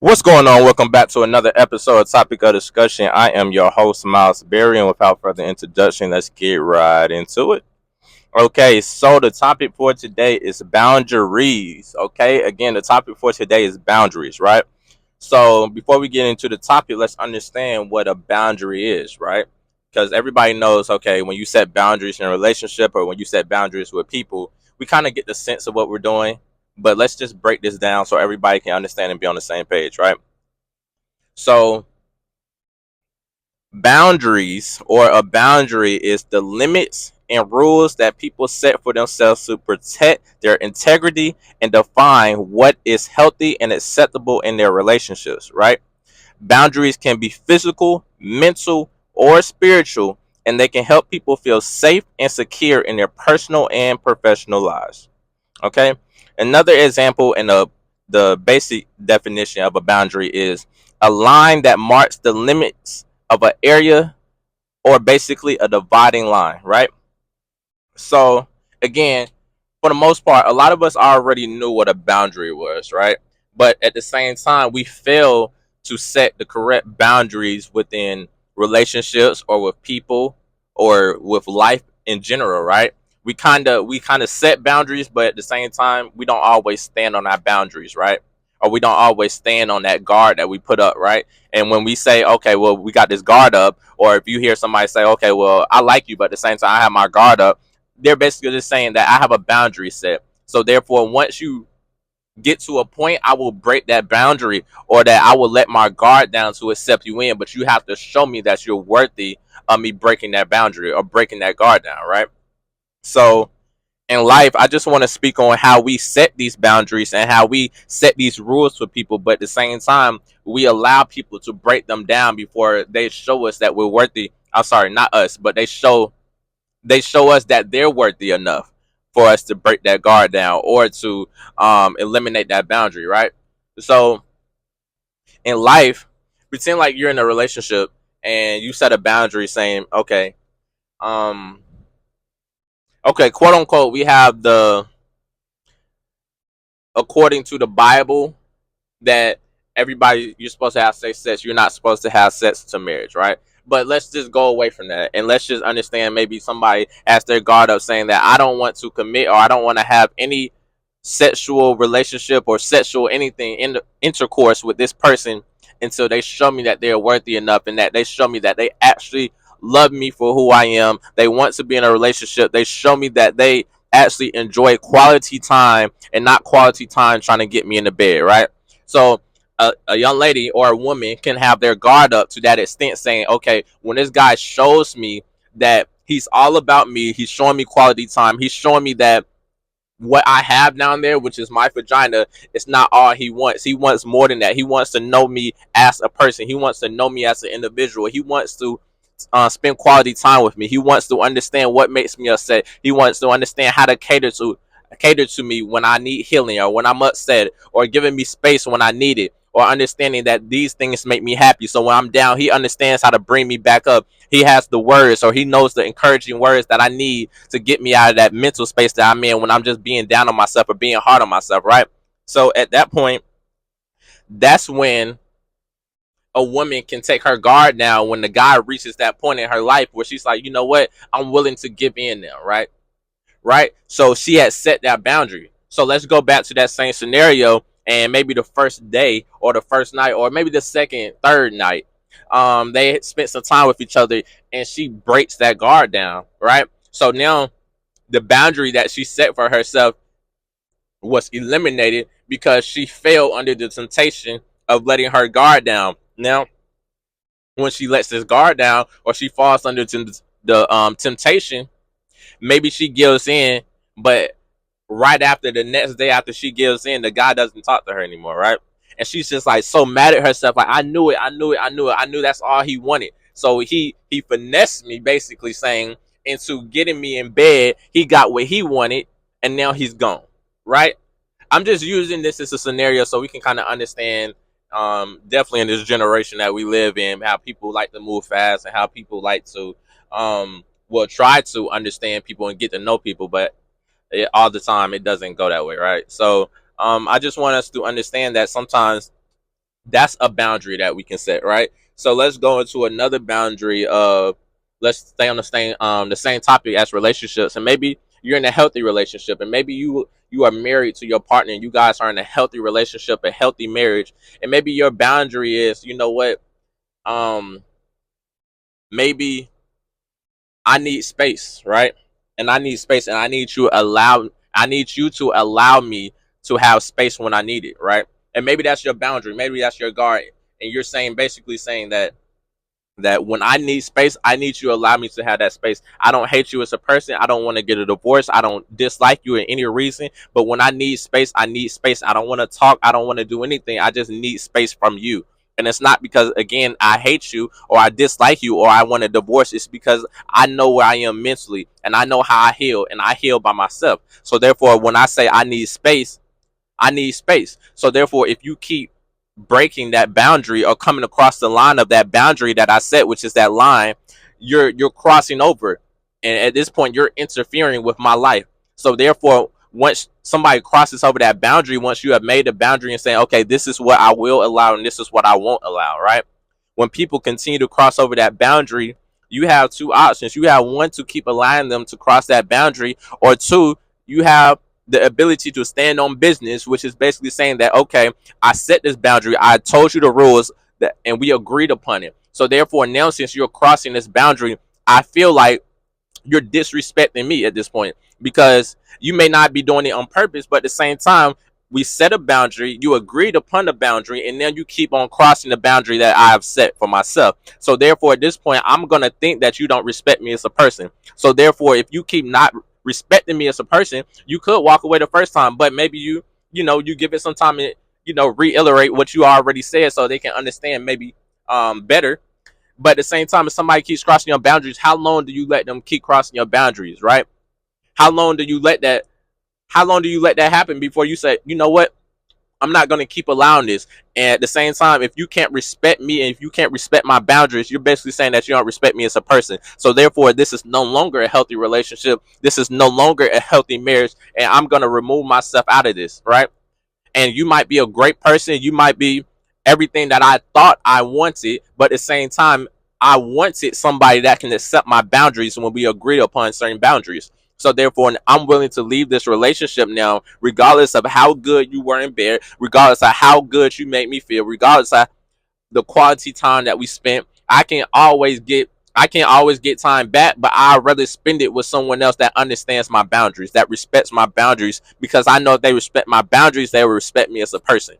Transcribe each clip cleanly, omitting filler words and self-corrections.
What's going on? Welcome back to another episode of Topic of Discussion. I am your host, Miles Berry, and without further introduction, let's get right into it. Okay, so the topic for today is boundaries. Okay, again, the topic for today is boundaries, right? So before we get into the topic, let's understand what a boundary is, right? Because everybody knows, okay, when you set boundaries in a relationship or when you set boundaries with people, we kind of get the sense of what we're doing. But let's just break this down so everybody can understand and be on the same page, right? So boundaries or a boundary is the limits and rules that people set for themselves to protect their integrity and define what is healthy and acceptable in their relationships, right? Boundaries can be physical, mental, or spiritual, and they can help people feel safe and secure in their personal and professional lives. Okay? Another example in the basic definition of a boundary is a line that marks the limits of an area or basically a dividing line, right? So, again, for the most part, a lot of us already knew what a boundary was, right? But at the same time, we fail to set the correct boundaries within relationships or with people or with life in general, right? We kind of set boundaries, but at the same time, we don't always stand on our boundaries, right? Or we don't always stand on that guard that we put up, right? And when we say, okay, well, we got this guard up, or if you hear somebody say, okay, well, I like you, but at the same time, I have my guard up, they're basically just saying that I have a boundary set. So therefore, once you get to a point, I will break that boundary, or that I will let my guard down to accept you in. But you have to show me that you're worthy of me breaking that boundary or breaking that guard down, right? So in life, I just want to speak on how we set these boundaries and how we set these rules for people, but at the same time, we allow people to break them down before they show us that we're worthy. I'm sorry, not us, but they show us that they're worthy enough for us to break that guard down or to eliminate that boundary, right? So in life, pretend like you're in a relationship and you set a boundary saying, um, okay, quote unquote, we have the according to the Bible that everybody you're supposed to have safe sex. You're not supposed to have sex to marriage, right? But let's just go away from that and let's just understand maybe somebody has their guard up saying that I don't want to commit or I don't want to have any sexual relationship or sexual anything in the intercourse with this person until they show me that they're worthy enough and that they show me that they actually love me for who I am. They want to be in a relationship. They show me that they actually enjoy quality time and not quality time trying to get me in the bed, right? So a young lady or a woman can have their guard up to that extent, saying, okay, when this guy shows me that he's all about me, he's showing me quality time, he's showing me that what I have down there, which is my vagina, it's not all he wants. He wants more than that. He wants to know me as a person. He wants to know me as an individual. He wants to spend quality time with me. He wants to understand what makes me upset. He wants to understand how to cater to me when I need healing or when I'm upset, or giving me space when I need it, or understanding that these things make me happy. So when I'm down, he understands how to bring me back up. He has the words, or he knows the encouraging words that I need to get me out of that mental space that I'm in when I'm just being down on myself or being hard on myself, right? So at that point, that's when a woman can take her guard down when the guy reaches that point in her life where she's like, you know what, I'm willing to give in now, right? Right? So she had set that boundary. So let's go back to that same scenario, and maybe the first day or the first night or maybe the second, third night, they spent some time with each other, and she breaks that guard down, right? So now the boundary that she set for herself was eliminated because she fell under the temptation of letting her guard down. Now, when she lets this guard down or she falls under the temptation, maybe she gives in, but right after the next day after she gives in, the guy doesn't talk to her anymore, right? And she's just like so mad at herself, like I knew it, I knew it, I knew it, I knew that's all he wanted. So he finessed me, basically saying into getting me in bed. He got what he wanted, and now he's gone, right? I'm just using this as a scenario so we can kind of understand, definitely in this generation that we live in, how people like to move fast and how people like to, well, try to understand people and get to know people, but all the time it doesn't go that way, right? So I just want us to understand that sometimes That's a boundary that we can set, right? So let's go into another boundary of, let's stay on the same topic as relationships, and maybe you're in a healthy relationship, and maybe you are married to your partner, and you guys are in a healthy relationship, a healthy marriage, and maybe your boundary is, you know what, um maybe I need space, right? And I need space, and I need you to allow me to have space when I need it, right? And maybe that's your boundary, maybe that's your guard, and you're saying, basically saying that when I need space, I need you to allow me to have that space. I don't hate you as a person. I don't want to get a divorce. I don't dislike you in any reason. But when I need space, I need space. I don't want to talk. I don't want to do anything. I just need space from you. And it's not because, again, I hate you or I dislike you or I want a divorce. It's because I know where I am mentally and I know how I heal, and I heal by myself. So therefore, when I say I need space, I need space. So therefore, if you keep breaking that boundary or coming across the line of that boundary that I set, which is that line, you're crossing over, and at this point, you're interfering with my life. So therefore, once somebody crosses over that boundary, once you have made a boundary and saying, okay, this is what I will allow and this is what I won't allow, right? When people continue to cross over that boundary, you have two options. You have one, to keep allowing them to cross that boundary, or two, you have the ability to stand on business, which is basically saying that, okay, I set this boundary, I told you the rules that, and we agreed upon it. So therefore, now since you're crossing this boundary, I feel like you're disrespecting me at this point, because you may not be doing it on purpose, but at the same time, we set a boundary, you agreed upon the boundary, and then you keep on crossing the boundary that I have set for myself. So therefore, at this point, I'm going to think that you don't respect me as a person. So therefore, if you keep not respecting me as a person, you could walk away the first time, but maybe you give it some time and reiterate what you already said so they can understand maybe better. But at the same time, if somebody keeps crossing your boundaries, how long do you let them keep crossing your boundaries, right? How long do you let that how long do you let that happen before you say, you know what, I'm not going to keep allowing this? And at the same time, if you can't respect me and if you can't respect my boundaries, you're basically saying that you don't respect me as a person. So therefore, this is no longer a healthy relationship. This is no longer a healthy marriage, and I'm going to remove myself out of this, right? And you might be a great person, you might be everything that I thought I wanted, but at the same time, I wanted somebody that can accept my boundaries when we agree upon certain boundaries. So therefore, I'm willing to leave this relationship now, regardless of how good you were in bed, regardless of how good you made me feel, regardless of the quality time that we spent. I can't always get time back, but I'd rather spend it with someone else that understands my boundaries, that respects my boundaries, because I know if they respect my boundaries, they will respect me as a person.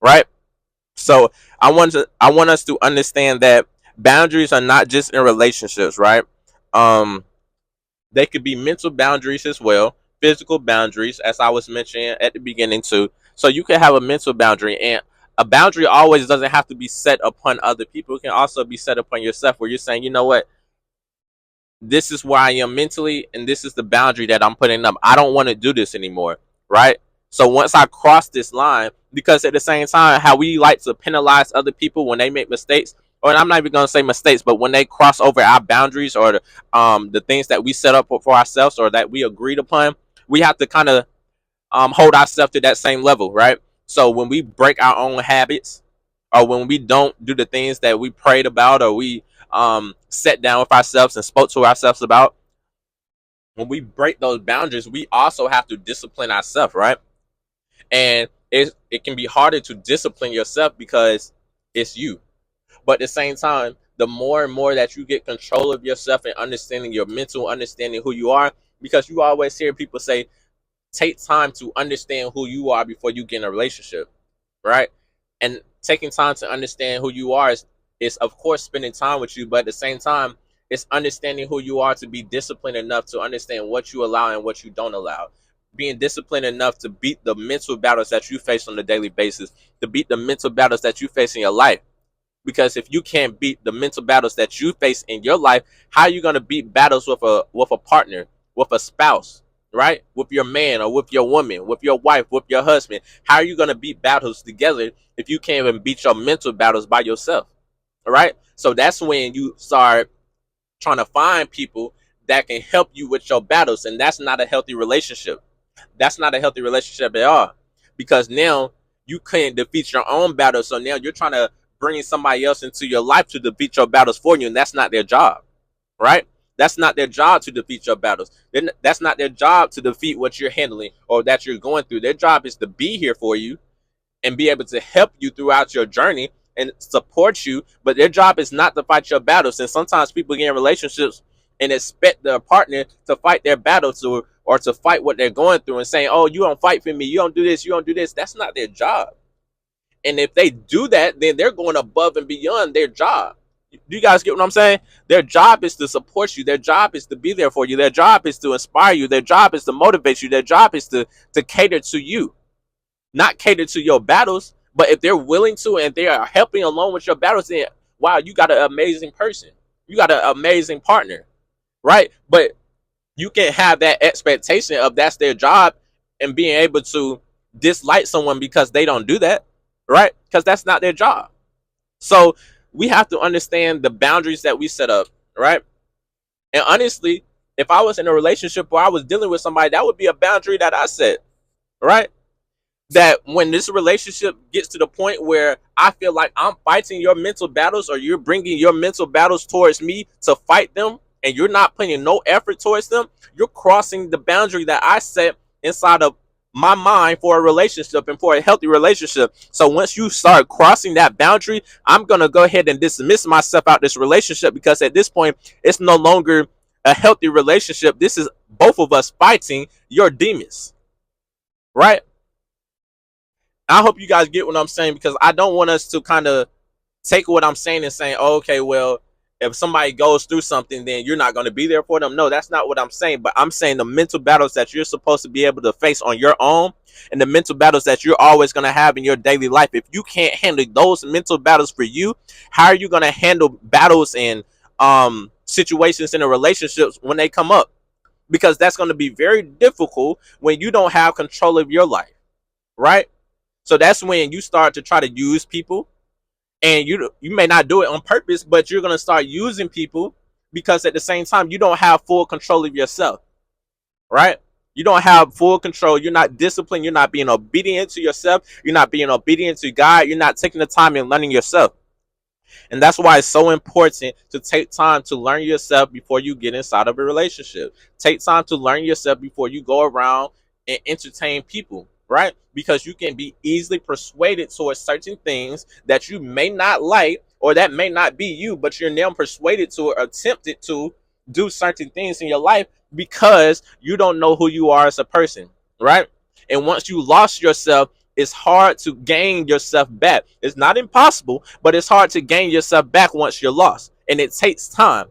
Right? So I want us to understand that boundaries are not just in relationships, right? Um they could be mental boundaries as well, physical boundaries, as I was mentioning at the beginning too. So you can have a mental boundary, and a boundary always doesn't have to be set upon other people. It can also be set upon yourself, where you're saying, you know what, this is where I am mentally, and this is the boundary that I'm putting up. I don't want to do this anymore, right? So once I cross this line, because at the same time, how we like to penalize other people when they make mistakes, or I'm not even gonna say mistakes, but when they cross over our boundaries, or the things that we set up for ourselves or that we agreed upon, we have to kind of hold ourselves to that same level, right? So when we break our own habits, or when we don't do the things that we prayed about, or we sat down with ourselves and spoke to ourselves about, when we break those boundaries, we also have to discipline ourselves, right? And it can be harder to discipline yourself because it's you. But at the same time, the more and more that you get control of yourself and understanding your mental, understanding who you are, because you always hear people say, take time to understand who you are before you get in a relationship, right? And taking time to understand who you are is of course spending time with you, but at the same time, it's understanding who you are to be disciplined enough to understand what you allow and what you don't allow. Being disciplined enough to beat the mental battles that you face on a daily basis, to beat the mental battles that you face in your life. Because if you can't beat the mental battles that you face in your life, how are you going to beat battles with a partner, with a spouse, right? With your man or with your woman, with your wife, with your husband? How are you going to beat battles together if you can't even beat your mental battles by yourself? All right? So that's when you start trying to find people that can help you with your battles, and that's not a healthy relationship. That's not a healthy relationship at all, because now you couldn't defeat your own battles. So now you're trying to bring somebody else into your life to defeat your battles for you, and that's not their job, right? That's not their job to defeat your battles. That's not their job to defeat what you're handling or that you're going through. Their job is to be here for you and be able to help you throughout your journey and support you. But their job is not to fight your battles. And sometimes people get in relationships and expect their partner to fight their battles or to fight what they're going through and saying, oh, you don't fight for me, you don't do this, you don't do this. That's not their job. And if they do that, then they're going above and beyond their job. Do you guys get what I'm saying? Their job is to support you. Their job is to be there for you. Their job is to inspire you. Their job is to motivate you. Their job is to cater to you, not cater to your battles. But if they're willing to and they are helping along with your battles, then wow, you got an amazing person. You got an amazing partner, right? But you can have that expectation of that's their job and being able to dislike someone because they don't do that, right? Because that's not their job. So we have to understand the boundaries that we set up, right? And honestly, if I was in a relationship where I was dealing with somebody, that would be a boundary that I set, right? That when this relationship gets to the point where I feel like I'm fighting your mental battles or you're bringing your mental battles towards me to fight them and you're not putting no effort towards them, you're crossing the boundary that I set inside of my mind for a relationship and for a healthy relationship. So once you start crossing that boundary, I'm going to go ahead and dismiss myself out this relationship because at this point, it's no longer a healthy relationship. This is both of us fighting your demons, right? I hope you guys get what I'm saying because I don't want us to kind of take what I'm saying and saying, oh, okay, well, if somebody goes through something, then you're not going to be there for them. No, that's not what I'm saying. But I'm saying the mental battles that you're supposed to be able to face on your own and the mental battles that you're always going to have in your daily life. If you can't handle those mental battles for you, how are you going to handle battles and situations in a relationships when they come up? Because that's going to be very difficult when you don't have control of your life, right? So that's when you start to try to use people, and you may not do it on purpose, but you're gonna start using people because at the same time you don't have full control of yourself, right? You don't have full control. You're not disciplined. You're not being obedient to yourself. You're not being obedient to God. You're not taking the time and learning yourself. And that's why it's so important to take time to learn yourself before you get inside of a relationship. Take time to learn yourself before you go around and entertain people, right? Because you can be easily persuaded towards certain things that you may not like or that may not be you, but you're now persuaded to or tempted to do certain things in your life because you don't know who you are as a person, right? And once you lost yourself, it's hard to gain yourself back. It's not impossible, but it's hard to gain yourself back once you're lost. And it takes time,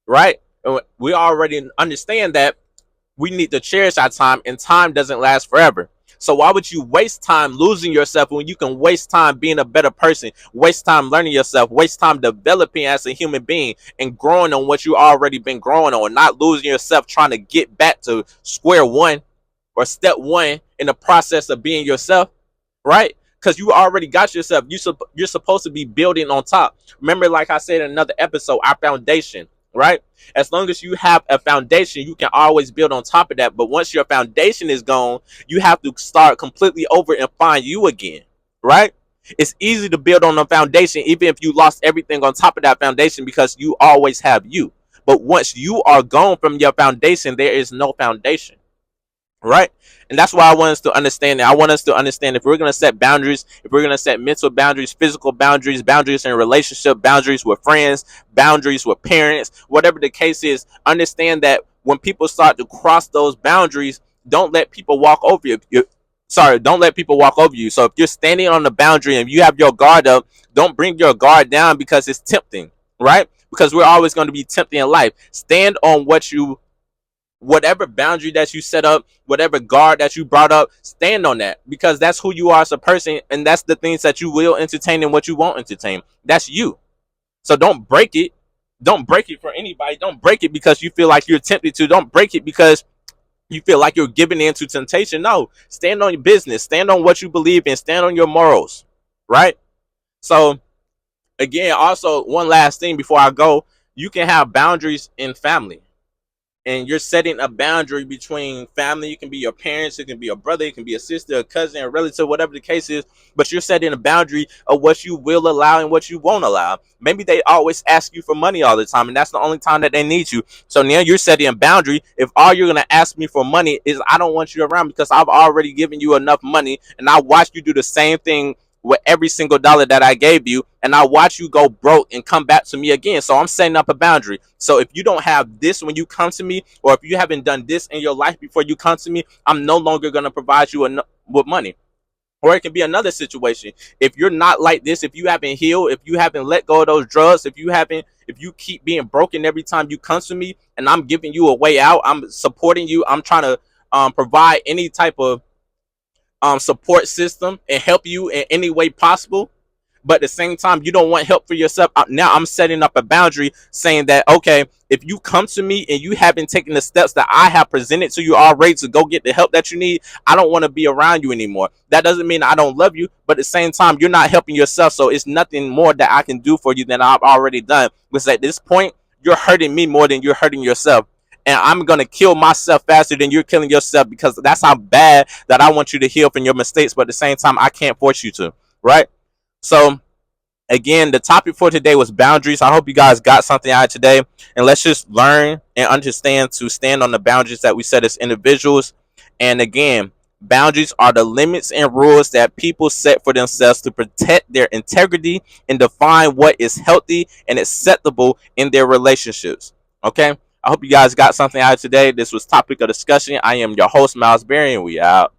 right? And we already understand that we need to cherish our time, and time doesn't last forever. So why would you waste time losing yourself when you can waste time being a better person, waste time learning yourself, waste time developing as a human being and growing on what you already been growing on, not losing yourself trying to get back to square one or step one in the process of being yourself, right? Because you already got yourself. You're supposed to be building on top. Remember, like I said in another episode, our foundation, right? As long as you have a foundation, you can always build on top of that. But once your foundation is gone, you have to start completely over and find you again, right? It's easy to build on a foundation, even if you lost everything on top of that foundation, because you always have you. But once you are gone from your foundation, there is no foundation, right? And that's why I want us to understand that. I want us to understand if we're going to set boundaries, if we're going to set mental boundaries, physical boundaries, boundaries in a relationship, boundaries with friends, boundaries with parents, whatever the case is, understand that when people start to cross those boundaries, don't let people walk over don't let people walk over you. So if you're standing on the boundary and you have your guard up, don't bring your guard down because it's tempting, right? Because we're always going to be tempting in life. Stand on whatever boundary that you set up, whatever guard that you brought up, stand on that, because that's who you are as a person, and that's the things that you will entertain and what you won't entertain. That's you. So don't break it. Don't break it for anybody. Don't break it because you feel like you're tempted to. Don't break it because you feel like you're giving in to temptation. No, stand on your business. Stand on what you believe in. Stand on your morals, right? So again, also one last thing before I go, you can have boundaries in family. and you're setting a boundary between family. It can be your parents, it can be a brother, it can be a sister, a cousin, a relative, whatever the case is. But you're setting a boundary of what you will allow and what you won't allow. Maybe they always ask you for money all the time, and that's the only time that they need you. So now you're setting a boundary. If all you're gonna ask me for money is I don't want you around because I've already given you enough money, and I watched you do the same thing with every single dollar that I gave you, and I watch you go broke and come back to me again. So I'm setting up a boundary. So if you don't have this when you come to me, or if you haven't done this in your life before you come to me, I'm no longer going to provide you with money. Or it can be another situation. If you're not like this, if you haven't healed, if you haven't let go of those drugs, if you keep being broken every time you come to me, and I'm giving you a way out, I'm supporting you, I'm trying to provide any type of support system and help you in any way possible, but at the same time you don't want help for yourself. Now I'm setting up a boundary saying that, okay, if you come to me and you haven't taken the steps that I have presented to you already to go get the help that you need, I don't want to be around you anymore. That doesn't mean I don't love you, but at the same time you're not helping yourself, so it's nothing more that I can do for you than I've already done. Because at this point you're hurting me more than you're hurting yourself, and I'm gonna kill myself faster than you're killing yourself, because that's how bad that I want you to heal from your mistakes. But at the same time, I can't force you to, right? So again, the topic for today was boundaries. I hope you guys got something out of today, and let's just learn and understand to stand on the boundaries that we set as individuals. And again, boundaries are the limits and rules that people set for themselves to protect their integrity and define what is healthy and acceptable in their relationships. Okay, I hope you guys got something out of today. This was topic of discussion. I am your host, Miles Berry, and we out.